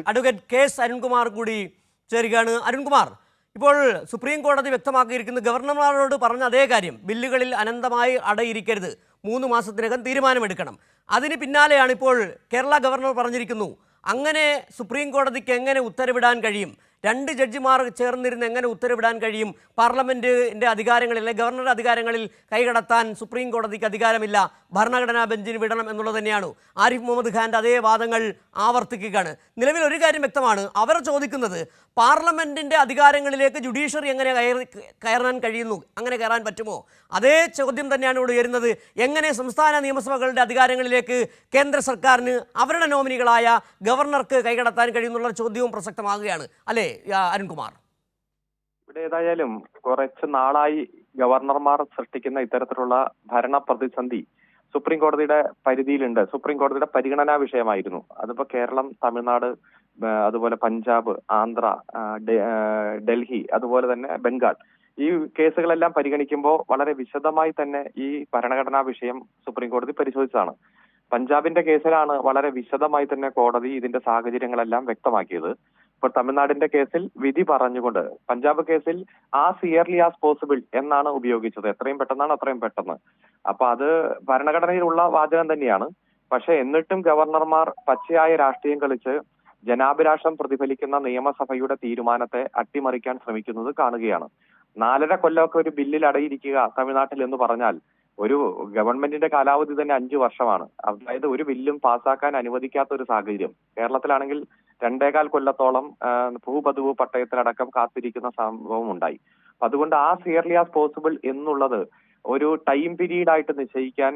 Advocate K S Arunkumar കൂടി ചേരുകയാണ്. അരുൺകുമാർ, ഇപ്പോൾ സുപ്രീം കോടതി വ്യക്തമാക്കിയിരിക്കുന്നു, ഗവർണർമാരോട് പറഞ്ഞ അതേ കാര്യം, ബില്ലുകളിൽ അനന്തമായി അടയിരിക്കരുത്, 3 മാസത്തിനകം തീരുമാനമെടുക്കണം. അതിന് പിന്നാലെയാണ് ഇപ്പോൾ കേരള ഗവർണർ പറഞ്ഞിരിക്കുന്നു, അങ്ങനെ സുപ്രീം കോടതിക്ക് എങ്ങനെ ഉത്തരവിടാൻ കഴിയും? 2 ജഡ്ജിമാർ ചേർന്നിരുന്ന് എങ്ങനെ ഉത്തരവിടാൻ കഴിയും? പാർലമെൻറ്റിൻ്റെ അധികാരങ്ങളിൽ, അല്ലെങ്കിൽ ഗവർണറുടെ അധികാരങ്ങളിൽ കൈകടത്താൻ സുപ്രീം കോടതിക്ക് അധികാരമില്ല, ഭരണഘടനാ ബെഞ്ചിന് വിടണം എന്നുള്ളത് തന്നെയാണ് ആരിഫ് മുഹമ്മദ് ഖാൻ്റെ അതേ വാദങ്ങൾ ആവർത്തിക്കുകയാണ്. നിലവിൽ ഒരു കാര്യം വ്യക്തമാണ്, അവർ ചോദിക്കുന്നത് പാർലമെൻറ്റിൻ്റെ അധികാരങ്ങളിലേക്ക് ജുഡീഷ്യറി എങ്ങനെ കയറാൻ കഴിയുന്നു, അങ്ങനെ കയറാൻ പറ്റുമോ? അതേ ചോദ്യം തന്നെയാണ് ഇവിടെ ഉയരുന്നത്. എങ്ങനെ സംസ്ഥാന നിയമസഭകളുടെ അധികാരങ്ങളിലേക്ക് കേന്ദ്ര സർക്കാരിന് അവരുടെ നോമിനികളായ ഗവർണർക്ക് കൈകടത്താൻ കഴിയുന്നുള്ള ചോദ്യവും പ്രസക്തമാകുകയാണ് അല്ലേ അരുൺകുമാർ? ഇവിടെ ഏതായാലും കുറച്ച് നാളായി ഗവർണർമാർ സൃഷ്ടിക്കുന്ന ഇത്തരത്തിലുള്ള ഭരണ പ്രതിസന്ധി സുപ്രീം കോടതിയുടെ പരിധിയിലുണ്ട്, സുപ്രീം കോടതിയുടെ പരിഗണനാ വിഷയമായിരുന്നു. അതിപ്പോ കേരളം, തമിഴ്നാട്, അതുപോലെ പഞ്ചാബ്, ആന്ധ്ര, ഡൽഹി, അതുപോലെ തന്നെ ബംഗാൾ, ഈ കേസുകളെല്ലാം പരിഗണിക്കുമ്പോൾ വളരെ വിശദമായി തന്നെ ഈ ഭരണഘടനാ വിഷയം സുപ്രീം കോടതി പരിശോധിച്ചതാണ്. പഞ്ചാബിന്റെ കേസിലാണ് വളരെ വിശദമായി തന്നെ കോടതി ഇതിന്റെ സാഹചര്യങ്ങളെല്ലാം വ്യക്തമാക്കിയത്. ഇപ്പോൾ തമിഴ്നാടിന്റെ കേസിൽ വിധി പറഞ്ഞുകൊണ്ട്, പഞ്ചാബ് കേസിൽ ആസ് ഇയർലി ആസ് പോസിബിൾ എന്നാണ് ഉപയോഗിച്ചത്, എത്രയും പെട്ടെന്നാണ് അത്രയും പെട്ടെന്ന്. അപ്പൊ അത് ഭരണഘടനയിലുള്ള വാചകം തന്നെയാണ്. പക്ഷെ എന്നിട്ടും ഗവർണർമാർ പച്ചയായ രാഷ്ട്രീയം കളിച്ച് ജനാഭിലാഷം പ്രതിഫലിക്കുന്ന നിയമസഭയുടെ തീരുമാനത്തെ അട്ടിമറിക്കാൻ ശ്രമിക്കുന്നത് കാണുകയാണ്. 4.5 കൊല്ലമൊക്കെ ഒരു ബില്ലിൽ അടയിരിക്കുക തമിഴ്നാട്ടിൽ എന്ന് പറഞ്ഞാൽ, ഒരു ഗവൺമെന്റിന്റെ കാലാവധി തന്നെ 5 വർഷമാണ്. അതായത് ഒരു ബില്ലും പാസ്സാക്കാൻ അനുവദിക്കാത്ത ഒരു സാഹചര്യം. കേരളത്തിലാണെങ്കിൽ 2.25 കൊല്ലത്തോളം ഭൂപതിവ് പട്ടയത്തിലടക്കം കാത്തിരിക്കുന്ന സംഭവം ഉണ്ടായി. അതുകൊണ്ട് ആ ഇയർലി ആസ് പോസിബിൾ എന്നുള്ളത് ഒരു ടൈം പീരീഡ് ആയിട്ട് നിശ്ചയിക്കാൻ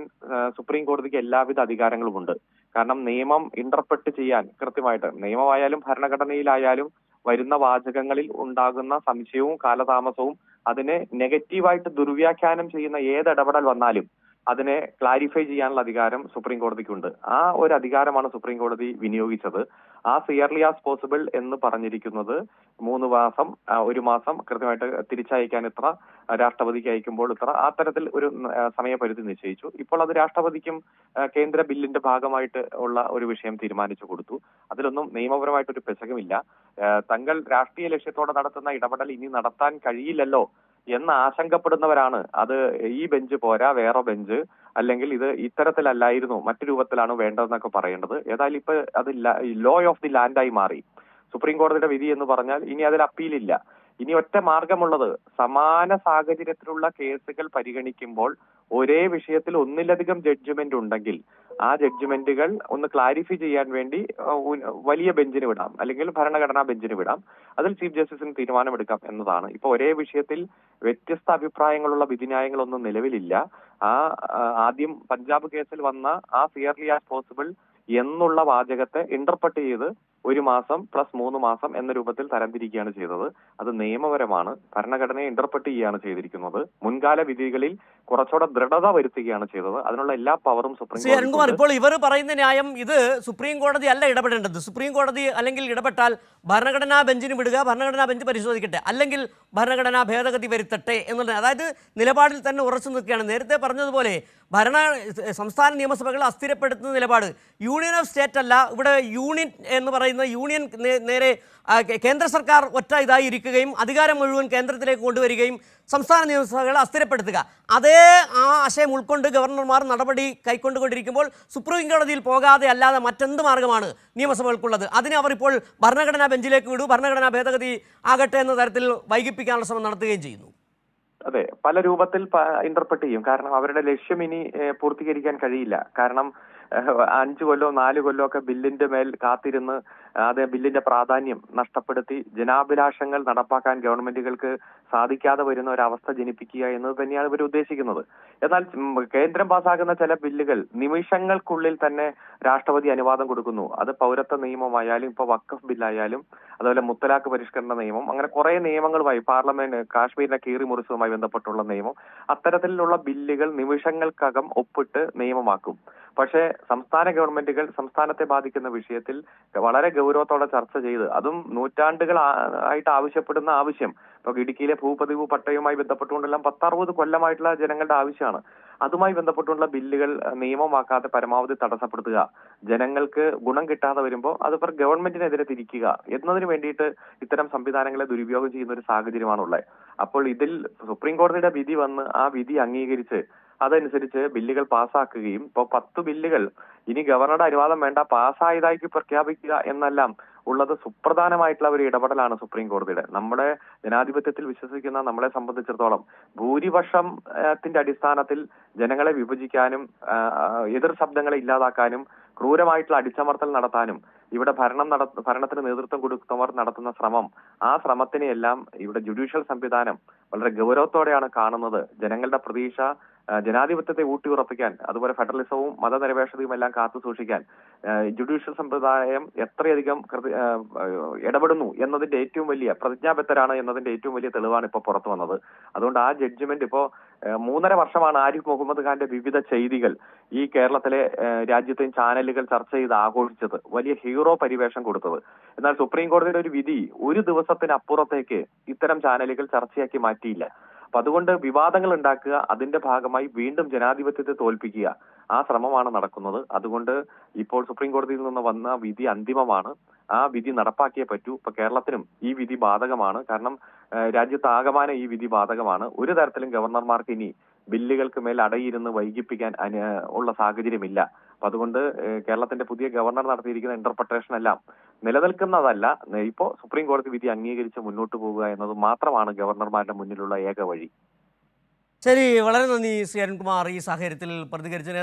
സുപ്രീം കോടതിക്ക് എല്ലാവിധ അധികാരങ്ങളുമുണ്ട്. കാരണം നിയമം ഇന്റർപ്രറ്റ് ചെയ്യാൻ കൃത്യമായിട്ട്, നിയമമായാലും ഭരണഘടനയിലായാലും വരുന്ന വാചകങ്ങളിൽ ഉണ്ടാകുന്ന സംശയവും കാലതാമസവും അതിനെ നെഗറ്റീവായിട്ട് ദുർവ്യാഖ്യാനം ചെയ്യുന്ന ഏത് ഇടപെടൽ വന്നാലും അതിനെ ക്ലാരിഫൈ ചെയ്യാനുള്ള അധികാരം സുപ്രീം കോടതിക്കുണ്ട്. ആ ഒരു അധികാരമാണ് സുപ്രീം കോടതി വിനിയോഗിച്ചത്. ആ ഇയർലി ആസ് പോസിബിൾ എന്ന് പറഞ്ഞിരിക്കുന്നത് 3 മാസം, 1 മാസം കൃത്യമായിട്ട് തിരിച്ചയക്കാൻ ഇത്ര, രാഷ്ട്രപതിക്ക് അയക്കുമ്പോൾ ഇത്ര, ആ തരത്തിൽ ഒരു സമയപരിധി നിശ്ചയിച്ചു. ഇപ്പോൾ അത് രാഷ്ട്രപതിക്കും കേന്ദ്ര ബില്ലിന്റെ ഭാഗമായിട്ട് ഉള്ള ഒരു വിഷയം തീരുമാനിച്ചു കൊടുത്തു. അതിലൊന്നും നിയമപരമായിട്ടൊരു പെശകുമില്ല. തങ്ങൾ രാഷ്ട്രീയ ലക്ഷ്യത്തോടെ നടത്തുന്ന ഇടപെടൽ ഇനി നടത്താൻ കഴിയില്ലല്ലോ എന്ന് ആശങ്കപ്പെടുന്നവരാണ് അത് ഈ ബെഞ്ച് പോരാ, വേറെ ബെഞ്ച്, അല്ലെങ്കിൽ ഇത് ഇത്തരത്തിലല്ലായിരുന്നു മറ്റു രൂപത്തിലാണ് വേണ്ടതെന്നൊക്കെ പറയേണ്ടത്. ഏതായാലും ഇപ്പൊ അത് ലോ ഓഫ് ദി ലാൻഡായി മാറി സുപ്രീം കോടതിയുടെ വിധി എന്ന് പറഞ്ഞാൽ. ഇനി അതിൽ അപ്പീലില്ല. ഇനി ഒറ്റ മാർഗമുള്ളത്, സമാന സാഹചര്യത്തിലുള്ള കേസുകൾ പരിഗണിക്കുമ്പോൾ ഒരേ വിഷയത്തിൽ ഒന്നിലധികം ജഡ്ജ്മെന്റ് ഉണ്ടെങ്കിൽ ആ ജഡ്ജ്മെന്റുകൾ ഒന്ന് ക്ലാരിഫൈ ചെയ്യാൻ വേണ്ടി വലിയ ബെഞ്ചിന് വിടാം, അല്ലെങ്കിൽ ഭരണഘടനാ ബെഞ്ചിന് വിടാം. അതിൽ ചീഫ് ജസ്റ്റിസിന് തീരുമാനമെടുക്കാം എന്നതാണ്. ഇപ്പൊ ഒരേ വിഷയത്തിൽ വ്യത്യസ്ത അഭിപ്രായങ്ങളുള്ള വിധിന്യായങ്ങളൊന്നും നിലവിലില്ല. ആദ്യം പഞ്ചാബ് കേസിൽ വന്ന ആ ഫിയർലി ആസ് പോസിബിൾ എന്നുള്ള വാചകത്തെ ഇന്റർപ്രറ്റ് ചെയ്ത് 1 മാസം പ്ലസ് 3 മാസം എന്ന രൂപത്തിൽ തരംതിരിക്കുകയാണ് ചെയ്തത്. അത് നിയമപരമാണ്. ഭരണഘടനയെ ഇന്റർപ്രറ്റ് ചെയ്യുകയാണ് ചെയ്തിരിക്കുന്നത്. മുൻകാല വിധികളിൽ കുറച്ചുകൂടെ ദൃഢത വരുത്തുകയാണ് ചെയ്തത്. അതിനുള്ള എല്ലാ പവറും സുപ്രീം കോടതി. ഇപ്പോൾ ഇവർ പറയുന്ന ന്യായം, ഇത് സുപ്രീം കോടതി അല്ല ഇടപെടേണ്ടത്, സുപ്രീം കോടതി അല്ലെങ്കിൽ ഇടപെട്ടാൽ ഭരണഘടനാ ബെഞ്ചിന് വിടുക, ഭരണഘടനാ ബെഞ്ച് പരിശോധിക്കട്ടെ, അല്ലെങ്കിൽ ഭരണഘടനാ ഭേദഗതി വരുത്തട്ടെ എന്നുള്ളത്. അതായത് നിലപാടിൽ തന്നെ ഉറച്ചു നിൽക്കുകയാണ്. നേരത്തെ പറഞ്ഞതുപോലെ സംസ്ഥാന നിയമസഭകൾ അസ്ഥിരപ്പെടുത്തുന്ന നിലപാട്, യൂണിയൻ ഓഫ് സ്റ്റേറ്റ് അല്ല, ഇവിടെ യൂണിയൻ എന്ന് പറയുന്ന യൂണിയൻ നേരെ കേന്ദ്ര സർക്കാർ ഒറ്റ ഇതായി ഇരിക്കുകയും അധികാരം മുഴുവൻ കേന്ദ്രത്തിലേക്ക് കൊണ്ടുവരികയും സംസ്ഥാന നിയമസഭകളെ അസ്ഥിരപ്പെടുത്തുക, അതേ ആ ആശയം ഉൾക്കൊണ്ട് ഗവർണർമാർ നടപടി കൈക്കൊണ്ടുകൊണ്ടിരിക്കുമ്പോൾ സുപ്രീം കോടതിയിൽ പോകാതെ അല്ലാതെ മറ്റെന്ത് മാർഗമാണ് നിയമസഭകൾക്കുള്ളത്? അതിനെ അവർ ഇപ്പോൾ ഭരണഘടനാ ബെഞ്ചിലേക്ക് വിടൂ, ഭരണഘടനാ ഭേദഗതി ആകട്ടെ എന്ന തരത്തിൽ വൈകിപ്പിക്കാനുള്ള ശ്രമം നടത്തുകയും ചെയ്യുന്നു. അതെ, പല രൂപത്തിൽ ഇന്റർപ്രറ്റ് ചെയ്യും. കാരണം അവരുടെ ലക്ഷ്യം ഇനി പൂർത്തീകരിക്കാൻ കഴിയില്ല. കാരണം 5 കൊല്ലോ 4 കൊല്ലോ ഒക്കെ ബില്ലിന്റെ മേൽ കാത്തിരുന്ന് അത് ബില്ലിന്റെ പ്രാധാന്യം നഷ്ടപ്പെടുത്തി ജനാഭിലാഷങ്ങൾ നടപ്പാക്കാൻ ഗവൺമെന്റുകൾക്ക് സാധിക്കാതെ വരുന്ന ഒരവസ്ഥ ജനിപ്പിക്കുക എന്നത് തന്നെയാണ് ഇവർ ഉദ്ദേശിക്കുന്നത്. എന്നാൽ കേന്ദ്രം പാസ്സാക്കുന്ന ചില ബില്ലുകൾ നിമിഷങ്ങൾക്കുള്ളിൽ തന്നെ രാഷ്ട്രപതി അനുവാദം കൊടുക്കുന്നു. അത് പൗരത്വ നിയമമായാലും ഇപ്പൊ വഖഫ് ബില്ലായാലും അതുപോലെ മുത്തലാഖ് പരിഷ്കരണ നിയമം, അങ്ങനെ കുറെ നിയമങ്ങളുമായി, പാർലമെന്റ് കാശ്മീരിനെ കീറി മുറിച്ചതുമായി ബന്ധപ്പെട്ടുള്ള നിയമം, അത്തരത്തിലുള്ള ബില്ലുകൾ നിമിഷങ്ങൾക്കകം ഒപ്പിട്ട് നിയമമാക്കും. പക്ഷേ സംസ്ഥാന ഗവൺമെന്റുകൾ സംസ്ഥാനത്തെ ബാധിക്കുന്ന വിഷയത്തിൽ വളരെ ഗൗരവത്തോടെ ചർച്ച ചെയ്ത്, അതും നൂറ്റാണ്ടുകൾ ആയിട്ട് ആവശ്യപ്പെടുന്ന ആവശ്യം, ഇപ്പൊ ഇടുക്കിയിലെ ഭൂപതിവ് പട്ടയവുമായി ബന്ധപ്പെട്ടുകൊണ്ടെല്ലാം 10-60 കൊല്ലമായിട്ടുള്ള ജനങ്ങളുടെ ആവശ്യമാണ്. അതുമായി ബന്ധപ്പെട്ടുള്ള ബില്ലുകൾ നിയമമാക്കാതെ പരമാവധി തടസ്സപ്പെടുത്തുക, ജനങ്ങൾക്ക് ഗുണം കിട്ടാതെ വരുമ്പോൾ അത് ഗവൺമെന്റിനെതിരെ തിരിക്കുക എന്നതിന് വേണ്ടിയിട്ട് ഇത്തരം സംവിധാനങ്ങളെ ദുരുപയോഗം ചെയ്യുന്ന ഒരു സാഹചര്യമാണുള്ളത്. അപ്പോൾ ഇതിൽ സുപ്രീം കോടതിയുടെ വിധി വന്ന് ആ വിധി അംഗീകരിച്ച് അതനുസരിച്ച് ബില്ലുകൾ പാസ്സാക്കുകയും ഇപ്പോൾ 10 ബില്ലുകൾ ഇനി ഗവർണറുടെ അനുവാദം വേണ്ട പാസ്സായതായി പ്രഖ്യാപിക്കുക എന്നെല്ലാം ഉള്ളത് സുപ്രധാനമായിട്ടുള്ള ഒരു ഇടപെടലാണ് സുപ്രീം കോടതിയുടെ. നമ്മുടെ ജനാധിപത്യത്തിൽ വിശ്വസിക്കുന്ന നമ്മളെ സംബന്ധിച്ചിടത്തോളം ഭൂരിപക്ഷത്തിന്റെ അടിസ്ഥാനത്തിൽ ജനങ്ങളെ വിഭജിക്കാനും എതിർ ശബ്ദങ്ങളെ ഇല്ലാതാക്കാനും ക്രൂരമായിട്ടുള്ള അടിച്ചമർത്തൽ നടത്താനും ഇവിടെ ഭരണത്തിന് നേതൃത്വം കൊടുക്കുന്നവർ നടത്തുന്ന ശ്രമം, ആ ശ്രമത്തിനെയെല്ലാം ഇവിടെ ജുഡീഷ്യൽ സംവിധാനം വളരെ ഗൗരവത്തോടെയാണ് കാണുന്നത്. ജനങ്ങളുടെ പ്രതീക്ഷ ജനാധിപത്യത്തെ ഊട്ടിയുറപ്പിക്കാൻ, അതുപോലെ ഫെഡറലിസവും മതനിരപേക്ഷതയും എല്ലാം കാത്തു സൂക്ഷിക്കാൻ ജുഡീഷ്യൽ സമ്പ്രദായം എത്രയധികം ഇടപെടുന്നു എന്നതിന്റെ ഏറ്റവും വലിയ പ്രതിജ്ഞാബദ്ധരാണ് എന്നതിന്റെ ഏറ്റവും വലിയ തെളിവാണ് ഇപ്പോൾ പുറത്തു വന്നത്. അതുകൊണ്ട് ആ ജഡ്ജ്മെന്റ് ഇപ്പോ 3.5 വർഷമാണ് ആരിഫ് മുഹമ്മദ് ഖാന്റെ വിവിധ ചെയ്തികൾ ഈ കേരളത്തിലെ രാജ്യത്തെയും ചാനലുകൾ ചർച്ച ചെയ്ത് ആഘോഷിച്ചത്, വലിയ ഹീറോ പരിവേഷം കൊടുത്തത്. എന്നാൽ സുപ്രീം കോടതിയുടെ ഒരു വിധി ഒരു ദിവസത്തിനപ്പുറത്തേക്ക് ഇത്തരം ചാനലുകൾ ചർച്ചയാക്കി മാറ്റിയില്ല. അപ്പൊ അതുകൊണ്ട് വിവാദങ്ങൾ ഉണ്ടാക്കുക, അതിന്റെ ഭാഗമായി വീണ്ടും ജനാധിപത്യത്തെ തോൽപ്പിക്കുക, ആ ശ്രമമാണ് നടക്കുന്നത്. അതുകൊണ്ട് ഇപ്പോൾ സുപ്രീം കോടതിയിൽ നിന്ന് വന്ന വിധി അന്തിമമാണ്. ആ വിധി നടപ്പാക്കിയേ പറ്റൂ. ഇപ്പൊ കേരളത്തിനും ഈ വിധി ബാധകമാണ്. കാരണം രാജ്യത്താകമാനം ഈ വിധി ബാധകമാണ്. ഒരു തരത്തിലും ഗവർണർമാർക്ക് ഇനി ബില്ലുകൾക്ക് മേൽ അടയിരുന്ന് വൈകിപ്പിക്കാൻ ഉള്ള സാഹചര്യമില്ല. അപ്പൊ അതുകൊണ്ട് കേരളത്തിന്റെ പുതിയ ഗവർണർ നടത്തിയിരിക്കുന്ന ഇന്റർപ്രിട്ടേഷൻ എല്ലാം നിലനിൽക്കുന്നതല്ല. ഇപ്പോ സുപ്രീം കോടതി വിധി അംഗീകരിച്ച് മുന്നോട്ട് പോവുക എന്നത് മാത്രമാണ് ഗവർണർമാരുടെ മുന്നിലുള്ള ഏക വഴി. ശരി, വളരെ നന്ദി ശ്രീ അരുൺകുമാർ ഈ സാഹചര്യത്തിൽ പ്രതികരിച്ചതിന്.